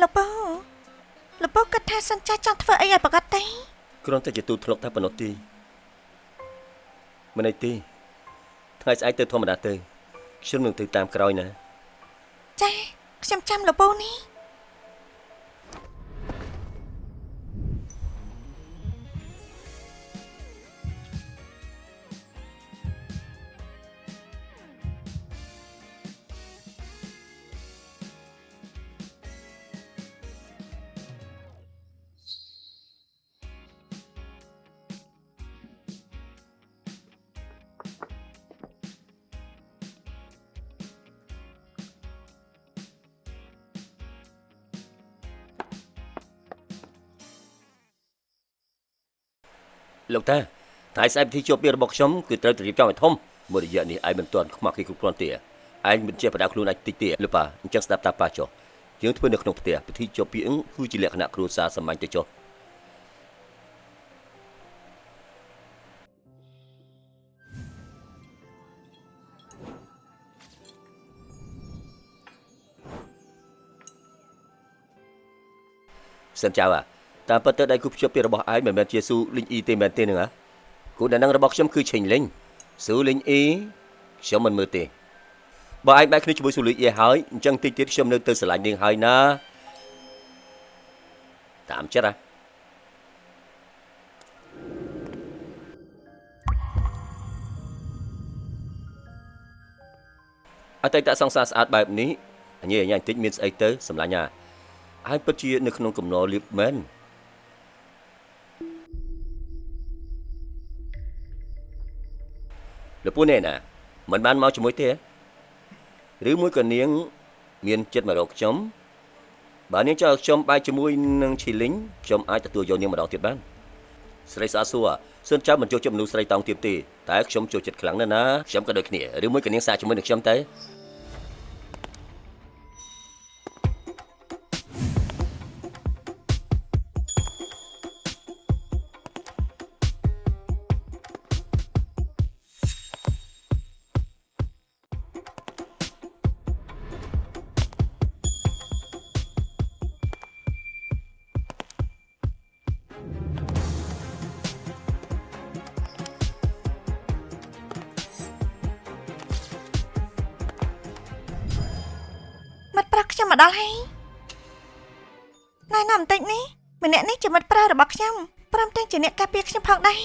លោកពូគាត់ថាសិនចាចង់ធ្វើអីឲ្យប្រកាសទេគ្រាន់តែជាទូធ្លុកតែប៉ុណ្ណោះទេមិនអីទេថ្ងៃស្អែកទៅធម្មតាទៅខ្ញុំនឹងទៅតាមក្រោយណាចាខ្ញុំចាំលោកពូនេះលោកតាថ្ងៃស្អែកពិធីជួបពីរបស់ខ្ញុំគឺត្រូវរៀបចំឲ្យធំមួយរយៈនេះឯងមិនទាន់ខ្មាស់គេគ្រប់គ្រាន់ទេឯងមិនជាបដៅខ្លួនឯងតិចទេលោកប៉ាអញ្ចឹងស្ដាប់តាមប៉ាចុះយើងធ្វើនៅក្នុងផ្ទះពិធីជួបពីគឺជាលក្ខណៈគ្រួសារសាមញ្ញទៅចុះសិនចៅតាមពិតទៅដៃគូភ្ជាប់ពីរបស់ឯងមិនមែនជាស៊ូលីងអ៊ីទេមែនទេនឹងគូដែលនឹងរបស់ខ្ញុំគឺឆេងលីងស៊ូលីងអ៊ីខ្ញុំមិនមើលទេបើឯងបែកគ្នាជាមួយស៊ូលីងអ៊ីហើយអញ្ចឹងតិចទៀតខ្ញុំនៅទៅស្រឡាញ់នាងហើយណាតាមចិត្តអតីតសង្សារស្អាតបែបនេះញ៉ៃបន្តិចមានស្អីទៅសម្លាញ់ឯងពិតជានៅក្នុងកំណរលៀបមែនលោកពូនេះណាមិនបានមកជាមួយទេឬមួយក៏នាងមានចិត្តមករកខ្ញុំបើនាងចង់ខ្ញុំបាយជាមួយនឹងឈីលីងខ្ញុំអាចទទួលយកនាងម្ដងទៀតបានស្រីស្អាតសួរសិនចាំមិនចូលចិត្តមនុស្សស្រីតោងទៀតទេតែខ្ញុំចូលចិត្តខ្លាំងណាស់ណាខ្ញុំក៏ដូចគ្នាឬមួយក៏នាងសាជាមួយនឹងខ្ញុំទៅខ្ញុំមកដល់ហើយណែបន្តិចនេះម្នាក់នេះជាមិត្តប្រើរបស់ខ្ញុំព្រមទាំងជាអ្នកការពារខ្ញុំផងដែរ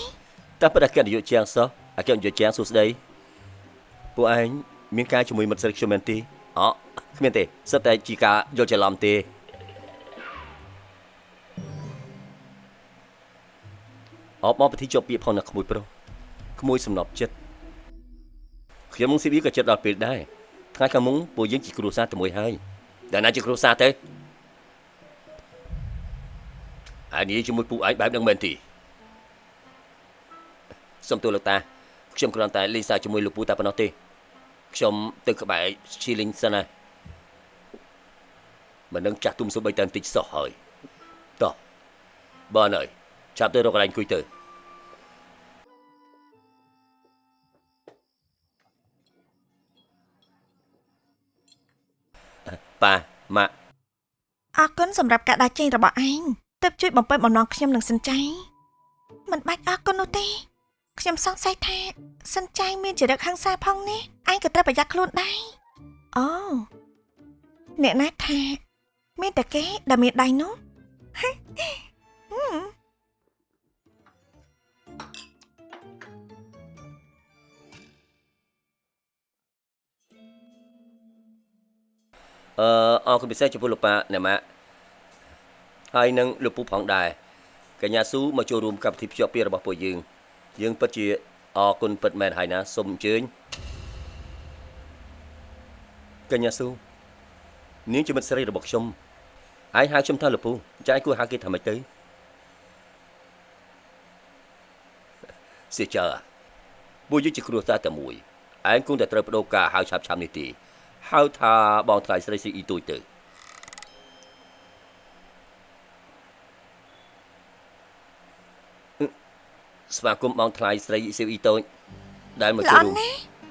តែប្រកាសនាយកជាងសោះអគ្គនាយកជាងសួស្ដីពួកឯងមានការជាមួយមិត្តស្រីខ្ញុំមែនទេគ្មានទេសិតតែជាការយល់ច្រឡំទេមកពិធីជាប់ពាក្យផងណាក្មួយប្រុសក្មួយសំណប់ចិត្តខ្ញុំនឹងស៊ីប៊ីក៏ចិត្តដល់ពេលដែរថ្ងៃខាងមុខពួកយើងជាគ្រួសារតែមួយហើយដែលណាជាគ្រួសារទៅអានេះជាមួយពូឯងបែបហ្នឹងមែនទេសុំទោសលោកតាខ្ញុំគ្រាន់តែលេងសើចជាមួយលោកពូតែប៉ុណ្ណោះទេខ្ញុំទៅក្បែរឈីលីងសិនណាមិននឹងចាស់ទុំសូម្បីតែបន្តិចសោះហើយតោះបើណើចាប់ទៅរកកន្លែងអង្គុយទៅប៉ាម៉ាក់អរគុណសម្រាប់ការដើរចេញរបស់ឯងទើបជួយបំពេញបំណងខ្ញុំនឹងសិនចៃមិនបាច់អរគុណនោះទេខ្ញុំសង្ស័យថាសិនចៃមានចរិតហិង្សាផងនេះឯងក៏ត្រូវប្រយ័ត្នខ្លួនដែរអូអ្នកណាថាមានតែគេដែលមានដៃនោះអរគុណពិសេសចំពោះលោកប៉ាអ្នកម៉ាក់ហើយនឹងលោកពូផងដែរកញ្ញាស៊ូមកចូលរួមកម្មវិធីភ្ជាប់ពាក្យរបស់ពួកយើងពិតជាអរគុណពិតមែនហើយណាសូមអញ្ជើញកញ្ញាស៊ូនាងជាមិត្តស្រីរបស់ខ្ញុំឯងហៅខ្ញុំថាលោកពូចាយគួរហៅគេថាម៉េចទៅសៀចើពួកយើងជាគ្រួសារតែមួយឯងគង់តែត្រូវបដូរការហៅឆាប់នេះទេហៅថាបងថ្លៃស្រីស៊ីអ៊ីទូចទៅស្វាគមន៍បងថ្លៃស្រីស៊ីអ៊ីទូចដែលមកចូលរួម